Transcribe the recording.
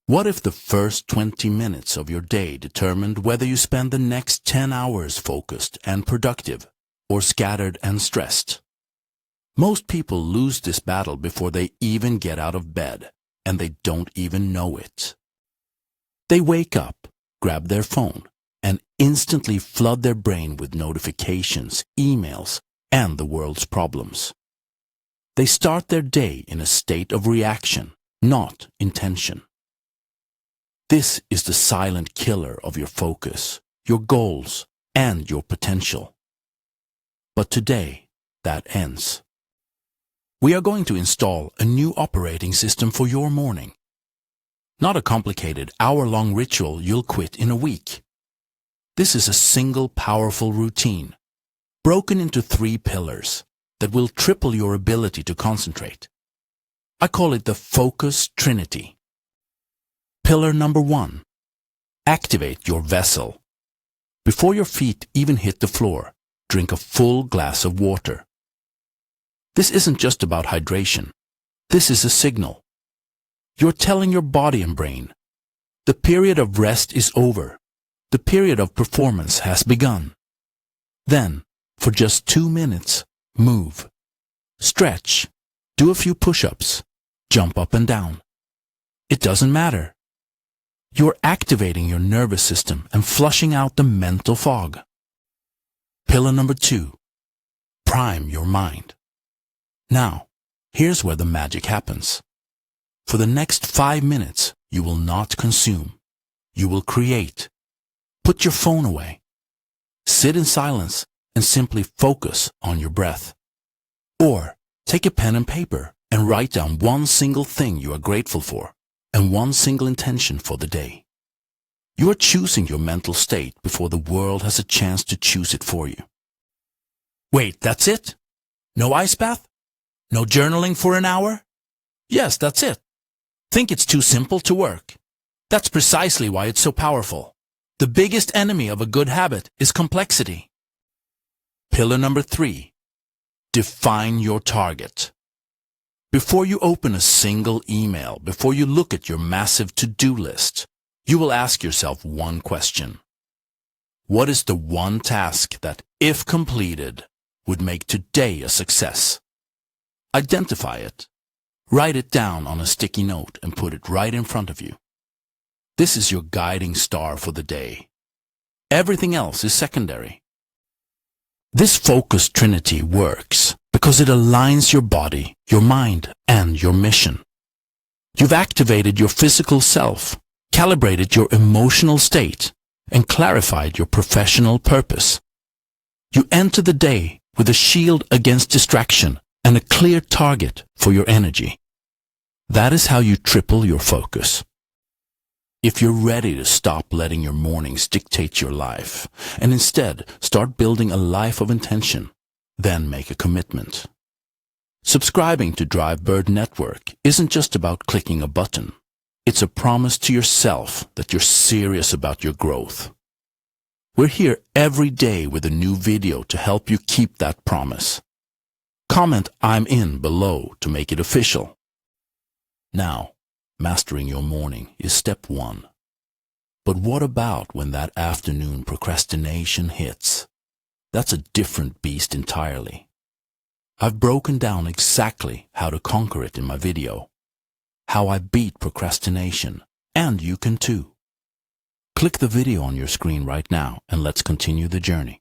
What if the first 20 minutes of your day determined whether you spend the next 10 hours focused and productive, or scattered and stressed? Most people lose this battle before they even get out of bed, and they don't even know it. They wake up, grab their phone, and instantly flood their brain with notifications, emails, and the world's problems. They start their day in a state of reaction, not intention. This is the silent killer of your focus, your goals, and your potential. But today, that ends. We are going to install a new operating system for your morning. Not a complicated hour-long ritual you'll quit in a week. This is a single powerful routine, broken into 3 pillars that will triple your ability to concentrate. I call it the Focus Trinity. Pillar number 1. Activate your vessel. Before your feet even hit the floor, drink a full glass of water. This isn't just about hydration. This is a signal. You're telling your body and brain, the period of rest is over. The period of performance has begun. Then, for just 2 minutes, move. Stretch. Do a few push-ups. Jump up and down. It doesn't matter. You're activating your nervous system and flushing out the mental fog. Pillar number 2. Prime your mind. Now, here's where the magic happens. For the next 5 minutes, you will not consume. You will create. Put your phone away. Sit in silence and simply focus on your breath. Or take a pen and paper and write down one single thing you are grateful for and one single intention for the day. You are choosing your mental state before the world has a chance to choose it for you. Wait, that's it? No ice bath? No journaling for an hour? Yes, that's it. Think it's too simple to work? That's precisely why it's so powerful. The biggest enemy of a good habit is complexity. Pillar number 3. Define your target. Before you open a single email, before you look at your massive to-do list, you will ask yourself one question. What is the one task that, if completed, would make today a success? Identify it. Write it down on a sticky note and put it right in front of you. This is your guiding star for the day. Everything else is secondary. This Focus Trinity works because it aligns your body, your mind, and your mission. You've activated your physical self, calibrated your emotional state, and clarified your professional purpose. You enter the day with a shield against distraction and a clear target for your energy. That is how you triple your focus. If you're ready to stop letting your mornings dictate your life and instead start building a life of intention, then make a commitment. Subscribing to Drive Bird Network isn't just about clicking a button. It's a promise to yourself that you're serious about your growth. We're here every day with a new video to help you keep that promise. Comment "I'm in" below to make it official. Now, mastering your morning is step 1. But what about when that afternoon procrastination hits? That's a different beast entirely. I've broken down exactly how to conquer it in my video. How I beat procrastination, and you can too. Click the video on your screen right now and let's continue the journey.